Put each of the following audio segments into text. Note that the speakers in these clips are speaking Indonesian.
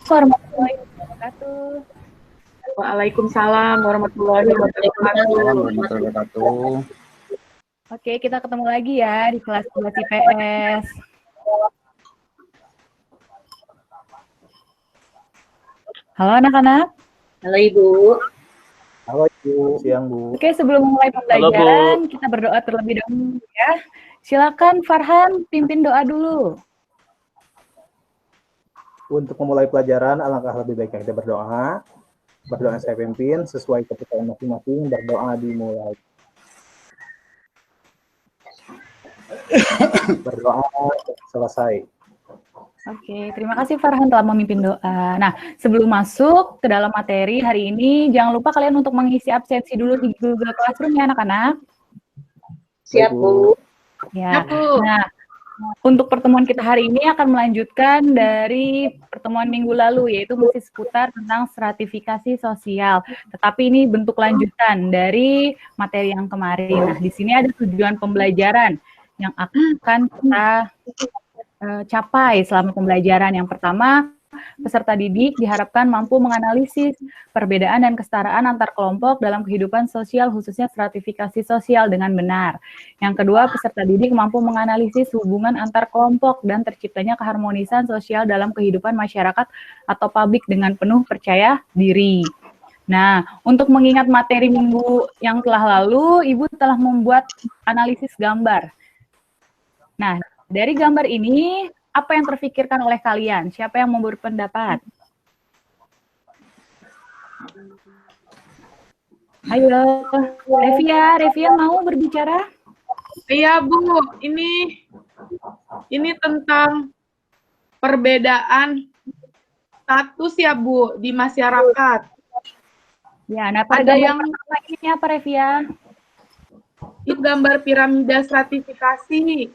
warahmatullahi wabarakatuh. Waalaikumsalam warahmatullahi wabarakatuh. Oke, kita ketemu lagi ya di kelas 2 IPS. Halo anak-anak. Halo Ibu. Halo Ibu, siang Bu. Oke, sebelum mulai pembelajaran, kita berdoa terlebih dahulu ya. Silakan Farhan pimpin doa dulu. Untuk memulai pelajaran, alangkah lebih baiknya kita berdoa. Berdoa saya pimpin, sesuai kepercayaan masing-masing, berdoa dimulai. Berdoa selesai. Oke, terima kasih Farhan telah memimpin doa. Nah, sebelum masuk ke dalam materi hari ini, jangan lupa kalian untuk mengisi absensi dulu di Google Classroom ya anak-anak. Siap Bu. Ya, nah untuk pertemuan kita hari ini akan melanjutkan dari pertemuan minggu lalu, yaitu masih seputar tentang stratifikasi sosial. Tetapi ini bentuk lanjutan dari materi yang kemarin. Nah, di sini ada tujuan pembelajaran yang akan kita capai selama pembelajaran. Yang pertama, peserta didik diharapkan mampu menganalisis perbedaan dan kesetaraan antar kelompok dalam kehidupan sosial, khususnya stratifikasi sosial dengan benar. Yang kedua, peserta didik mampu menganalisis hubungan antar kelompok dan terciptanya keharmonisan sosial dalam kehidupan masyarakat atau publik dengan penuh percaya diri. Nah, untuk mengingat materi minggu yang telah lalu, Ibu telah membuat analisis gambar. Nah, dari gambar ini, apa yang terfikirkan oleh kalian? Siapa yang mau berpendapat? Ayo, Revia mau berbicara? Iya Bu, ini tentang perbedaan status ya Bu di masyarakat. Ya, nah ada yang ini apa Revia? Itu gambar piramida stratifikasi.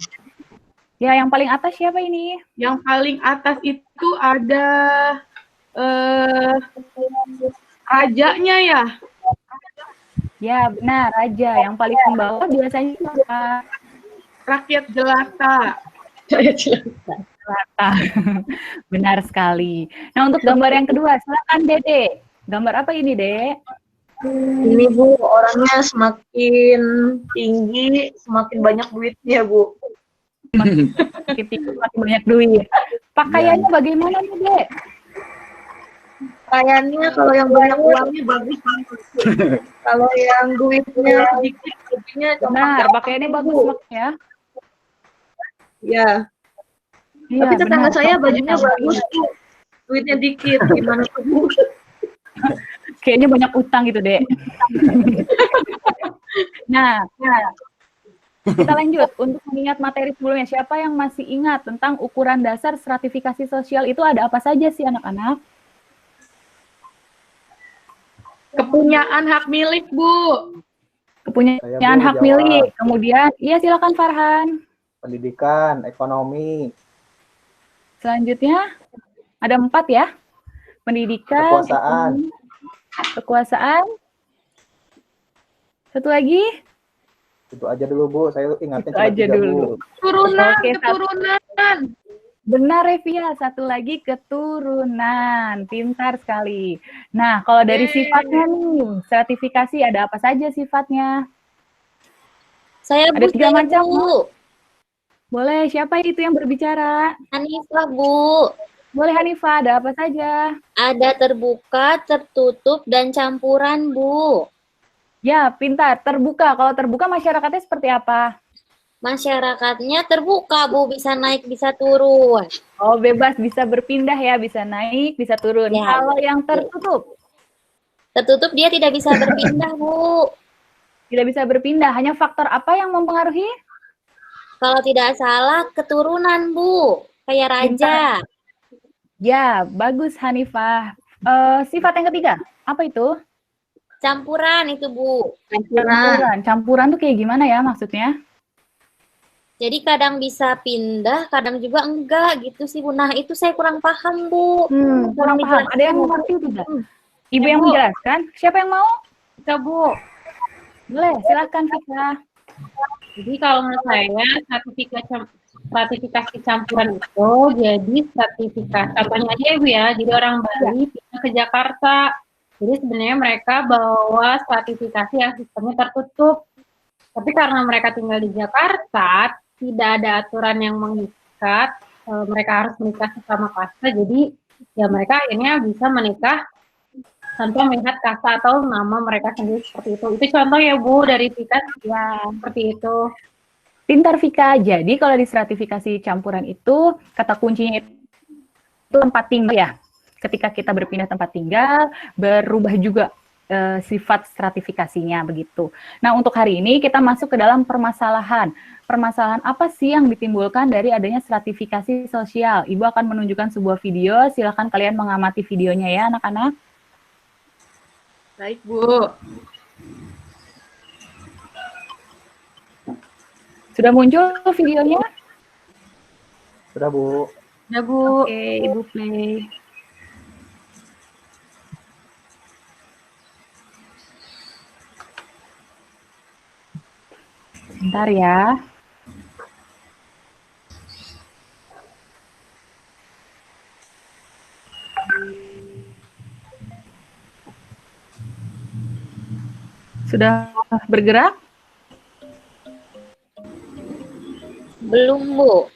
Ya, yang paling atas siapa ini? Yang paling atas itu ada rajanya ya? Ya, benar, raja. Yang paling bawah biasanya siapa? Rakyat jelata. Jelata. Benar sekali. Nah, untuk gambar yang kedua, silakan Dede. Gambar apa ini, Dek? Ini Bu, orangnya semakin tinggi, semakin banyak duitnya Bu. Semakin banyak duit. Pakaiannya bagaimana nih, Dek? Pakaiannya kalau yang banyak uangnya bagus banget. Kalau yang duitnya sedikit, lebihnya benar, pakaiannya bagus ya. Ya. Tapi tetangga saya bajunya bagus, Bu. Duitnya dikit, gimana Bu? Kayaknya banyak utang gitu, Dek. Nah, kita lanjut. Untuk mengingat materi sebelumnya, siapa yang masih ingat tentang ukuran dasar stratifikasi sosial itu ada apa saja sih anak-anak? Kepunyaan hak milik, Bu. Kepunyaan hak milik. Kemudian, iya silakan Farhan. Pendidikan, ekonomi. Selanjutnya, ada 4 ya. Pendidikan, kekuasaan. Satu lagi? Itu aja dulu Bu, saya ingatnya cuma 3 dulu. Keturunan. Benar Revia, satu lagi keturunan. Pintar sekali. Nah, kalau dari sifatnya nih, stratifikasi ada apa saja sifatnya? Saya ada 3 macam, Bu. Boleh, siapa itu yang berbicara? Hanifah, Bu. Boleh Hanifah, ada apa saja? Ada terbuka, tertutup, dan campuran, Bu. Ya, pintar. Terbuka. Kalau terbuka masyarakatnya seperti apa? Masyarakatnya terbuka, Bu. Bisa naik, bisa turun. Oh, bebas. Bisa berpindah ya. Bisa naik, bisa turun. Ya, kalau yang tertutup? Tertutup dia tidak bisa berpindah, Bu. Tidak bisa berpindah. Hanya faktor apa yang mempengaruhi? Kalau tidak salah, keturunan, Bu. Kayak raja. Ya, bagus Hanifah. Sifat yang ketiga, apa itu? Campuran itu, Bu. Campuran tuh kayak gimana ya maksudnya? Jadi kadang bisa pindah, kadang juga enggak gitu sih, Bu. Nah, itu saya kurang paham, Bu. Kurang paham. Ada yang mengerti tidak? Ibu yang menjelaskan? Siapa yang mau? Bisa, Bu. Boleh, silakan Fika. Jadi kalau menurut saya, stratifikasi campuran itu jadi stratifikasi contohnya aja ya Bu ya, jadi orang Bali pindah ke Jakarta, jadi sebenarnya mereka bawa stratifikasi yang sistemnya tertutup, tapi karena mereka tinggal di Jakarta tidak ada aturan yang mengikat, mereka harus menikah sesama kasta, jadi ya mereka akhirnya bisa menikah tanpa melihat kasta atau nama mereka sendiri seperti itu contoh ya Bu dari Vika ya seperti itu. Pintar Vika. Jadi kalau di stratifikasi campuran itu kata kuncinya itu tempat tinggal ya. Ketika kita berpindah tempat tinggal, berubah juga sifat stratifikasinya begitu. Nah, untuk hari ini kita masuk ke dalam permasalahan. Permasalahan apa sih yang ditimbulkan dari adanya stratifikasi sosial? Ibu akan menunjukkan sebuah video, silakan kalian mengamati videonya ya anak-anak. Baik, Bu. Sudah muncul videonya? Sudah, Bu. Ya, Bu. Oke, Ibu play. Bentar ya. Sudah bergerak? Belum, Bu.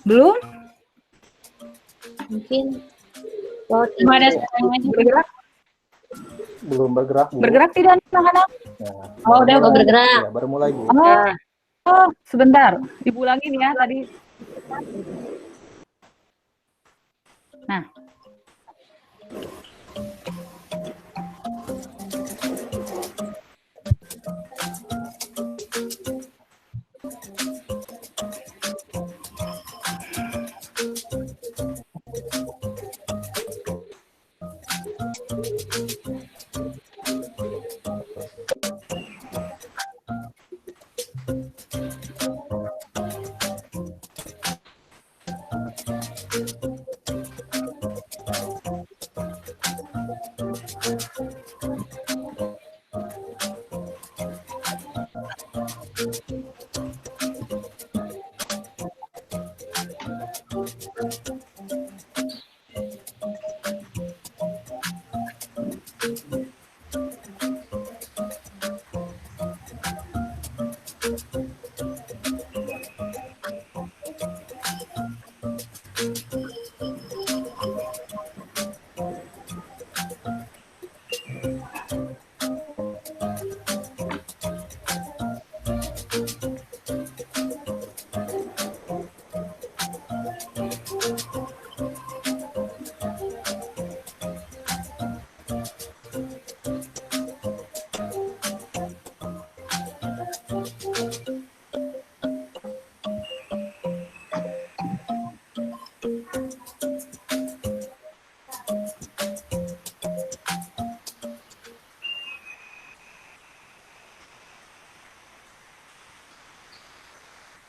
Belum? Mungkin Cuma ada sekarang aja. Bergerak? Belum bergerak, Bu. Bergerak tidak anak-anak? Ya, Oh, udah mau bergerak. ya, baru mulai, Bu. Oh, sebentar. Dipulangin ya tadi. Nah.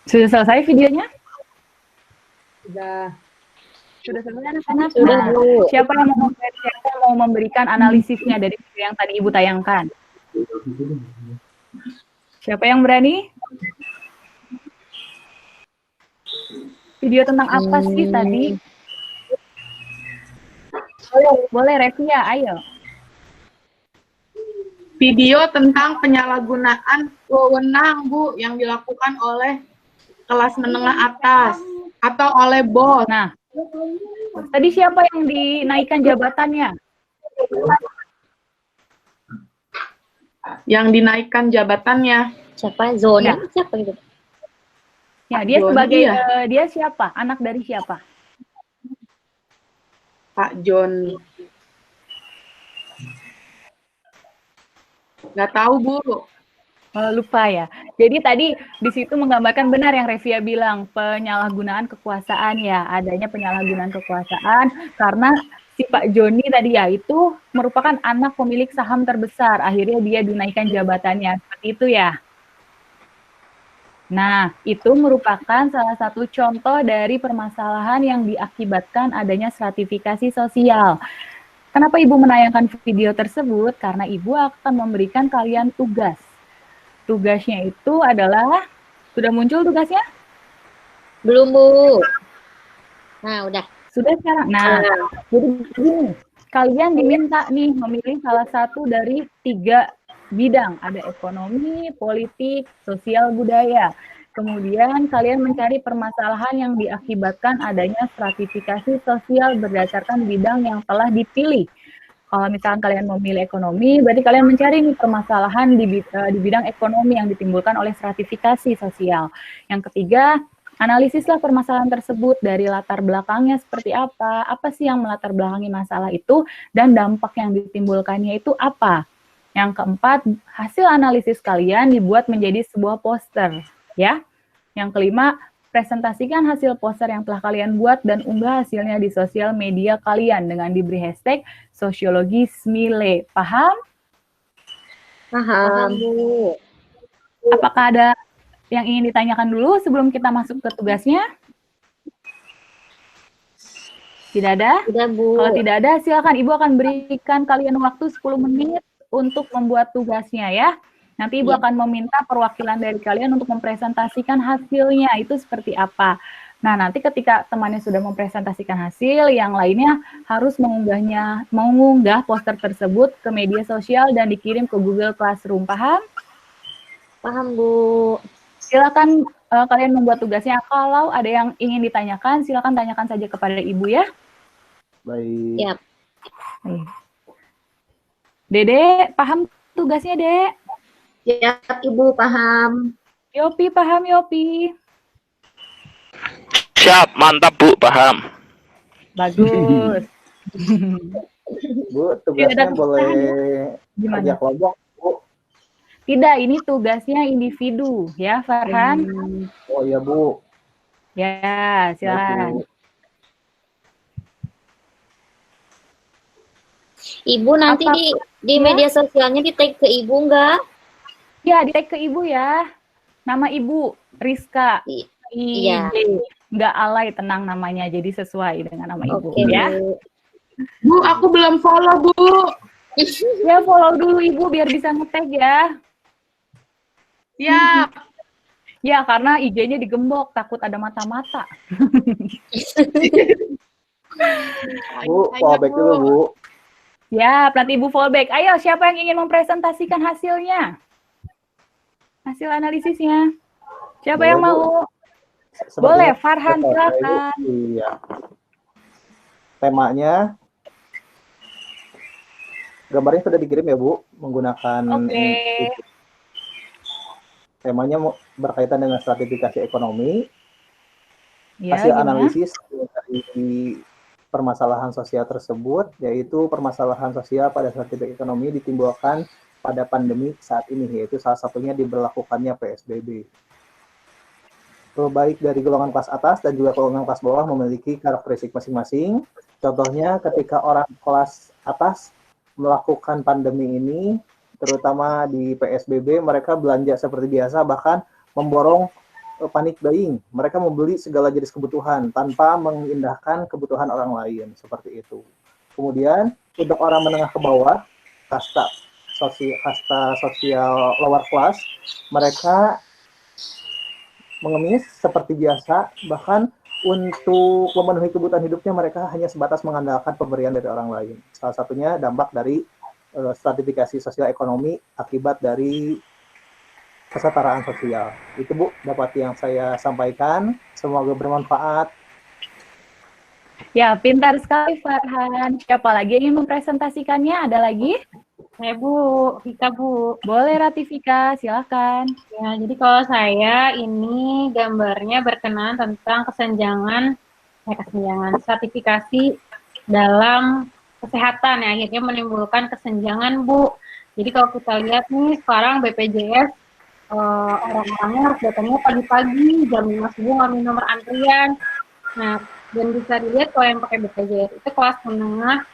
Sudah selesai videonya? Sudah. Sudah selesai anak-anak? Sudah, Nah, Bu. siapa yang mau memberikan analisisnya dari video yang tadi Ibu tayangkan? Siapa yang berani? Video tentang apa sih tadi? Boleh Revia, ayo. Video tentang penyalahgunaan wewenang, Bu, yang dilakukan oleh kelas menengah atas atau oleh bos. Nah, tadi siapa yang dinaikkan jabatannya? Yang dinaikkan jabatannya. Siapa? Zona? Ya. Siapa gitu? Ya, dia Joni, sebagai ya? dia siapa? Anak dari siapa? Pak Joni. Nggak tahu, Bu. Lupa ya. Jadi tadi di situ menggambarkan benar yang Revia bilang, penyalahgunaan kekuasaan ya, adanya penyalahgunaan kekuasaan karena si Pak Joni tadi ya itu merupakan anak pemilik saham terbesar, akhirnya dia dinaikkan jabatannya, seperti itu ya. Nah, itu merupakan salah satu contoh dari permasalahan yang diakibatkan adanya stratifikasi sosial. Kenapa Ibu menayangkan video tersebut? Karena Ibu akan memberikan kalian tugas. Tugasnya itu adalah Sudah muncul tugasnya? Belum, Bu. Nah, udah. Sudah sekarang. Nah, jadi begini, kalian diminta nih memilih salah satu dari 3 bidang. Ada ekonomi, politik, sosial, budaya. Kemudian kalian mencari permasalahan yang diakibatkan adanya stratifikasi sosial berdasarkan bidang yang telah dipilih. Kalau misalkan kalian memilih ekonomi, berarti kalian mencari nih permasalahan di bidang ekonomi yang ditimbulkan oleh stratifikasi sosial. Yang ketiga, analisislah permasalahan tersebut dari latar belakangnya seperti apa sih yang melatar belakangi masalah itu, dan dampak yang ditimbulkannya itu apa. Yang keempat, hasil analisis kalian dibuat menjadi sebuah poster, ya. Yang kelima, presentasikan hasil poster yang telah kalian buat dan unggah hasilnya di sosial media kalian dengan diberi hashtag sosiologi Smile. Paham? Paham, Bu. Apakah ada yang ingin ditanyakan dulu sebelum kita masuk ke tugasnya? Tidak ada? Udah, Bu. Kalau tidak ada, silakan Ibu akan berikan kalian waktu 10 menit untuk membuat tugasnya ya. Nanti Ibu akan meminta perwakilan dari kalian untuk mempresentasikan hasilnya itu seperti apa. Nah, nanti ketika temannya sudah mempresentasikan hasil, yang lainnya harus mengunggah poster tersebut ke media sosial dan dikirim ke Google Classroom. Paham? Paham, Bu. Silakan kalian membuat tugasnya. Kalau ada yang ingin ditanyakan, silakan tanyakan saja kepada Ibu ya. Baik. Siap. Dede, paham tugasnya, Dek? Siap, Ibu, paham. Yopi, paham, Yopi? Siap, mantap Bu, paham. Bagus. Bu, tugasnya boleh kerja kelompok, Bu? Tidak, ini tugasnya individu, ya, Farhan? Oh iya, Bu. Ya, silakan. Ibu nanti di media sosialnya di-tag ke Ibu enggak? Ya, di-tag ke Ibu ya. Nama Ibu, Rizka. Iya. Nggak alay, tenang namanya, jadi sesuai dengan nama Ibu. Oke, Ya. Bu, aku belum follow, Bu. Ya, follow dulu Ibu biar bisa nge-tag ya. Siap. Ya, karena IG-nya digembok, takut ada mata-mata. Bu, fallback dulu, Bu. Ya, nanti Ibu fallback. Ayo, siapa yang ingin mempresentasikan hasilnya? Hasil analisisnya. Siapa Boleh, yang Bu. mau? Sepertinya Boleh, Farhan, selesai, Bu. silakan. Iya. Temanya, gambarnya sudah dikirim ya, Bu, menggunakan Oke. temanya berkaitan dengan stratifikasi ekonomi. Ya, Hasil gimana? analisis dari permasalahan sosial tersebut, yaitu permasalahan sosial pada stratifikasi ekonomi ditimbulkan pada pandemi saat ini, yaitu salah satunya diberlakukannya PSBB. Baik dari golongan kelas atas dan juga golongan kelas bawah memiliki karakteristik masing-masing. Contohnya ketika orang kelas atas melakukan pandemi ini, terutama di PSBB, mereka belanja seperti biasa, bahkan memborong panic buying. Mereka membeli segala jenis kebutuhan tanpa mengindahkan kebutuhan orang lain, seperti itu. Kemudian untuk orang menengah ke bawah, kasta sosial lower class, mereka mengemis seperti biasa, bahkan untuk memenuhi kebutuhan hidupnya mereka hanya sebatas mengandalkan pemberian dari orang lain. Salah satunya dampak dari stratifikasi sosial ekonomi akibat dari kesetaraan sosial. Itu Bu, dapat yang saya sampaikan. Semoga bermanfaat. Ya, pintar sekali Farhan. Siapa lagi yang ingin mempresentasikannya? Ada lagi? Saya Bu, Vika Bu. Boleh Ratifika, silakan. Ya, jadi kalau saya ini gambarnya berkenaan tentang kesenjangan sertifikasi dalam kesehatan ya, akhirnya menimbulkan kesenjangan Bu. Jadi kalau kita lihat nih sekarang BPJS orang-orangnya harus datangnya pagi-pagi jam 5 subuh ngambil nomor antrian. Nah, dan bisa dilihat kalau yang pakai BPJS itu kelas menengah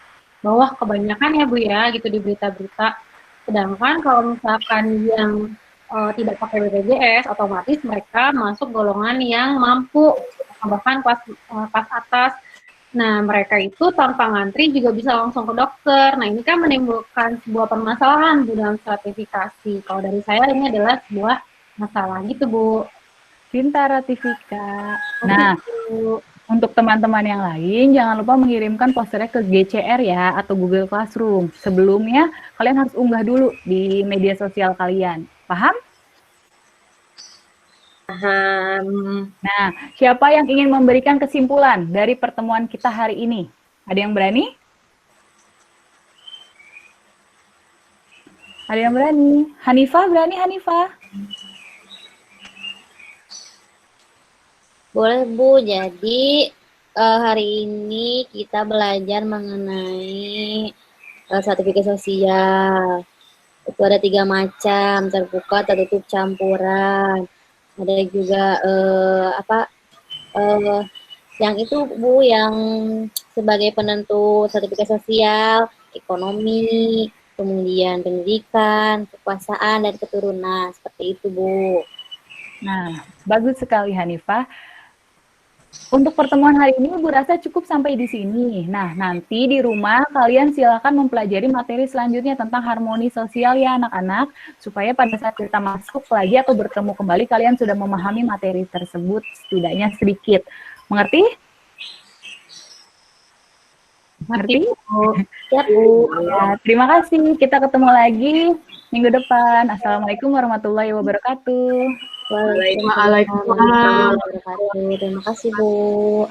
bawah kebanyakan ya Bu ya, gitu di berita-berita. Sedangkan kalau misalkan yang tidak pakai BPJS, otomatis mereka masuk golongan yang mampu, bahkan kelas atas. Nah, mereka itu tanpa ngantri juga bisa langsung ke dokter. Nah, ini kan menimbulkan sebuah permasalahan Bu dalam stratifikasi. Kalau dari saya ini adalah sebuah masalah gitu Bu. Pintar Ratifika. Nah, untuk teman-teman yang lain, jangan lupa mengirimkan posternya ke GCR ya, atau Google Classroom. Sebelumnya, kalian harus unggah dulu di media sosial kalian. Paham? Paham. Nah, siapa yang ingin memberikan kesimpulan dari pertemuan kita hari ini? Ada yang berani? Ada yang berani? Hanifah, berani Hanifah? Boleh Bu, jadi hari ini kita belajar mengenai sertifikat sosial. Itu ada 3 macam, terbuka, tertutup, campuran. Ada juga yang itu Bu, yang sebagai penentu sertifikat sosial, ekonomi, kemudian pendidikan, kekuasaan, dan keturunan. Seperti itu Bu. Nah, bagus sekali Hanifah. Untuk pertemuan hari ini, Bu rasa cukup sampai di sini. Nah, nanti di rumah kalian silakan mempelajari materi selanjutnya tentang harmoni sosial ya anak-anak, supaya pada saat kita masuk lagi atau bertemu kembali, kalian sudah memahami materi tersebut setidaknya sedikit. Mengerti? Mengerti? Siap Bu. Ya, terima kasih. Kita ketemu lagi minggu depan. Assalamualaikum warahmatullahi wabarakatuh. Waalaikumsalam warahmatullahi wabarakatuh. Terima kasih Bu.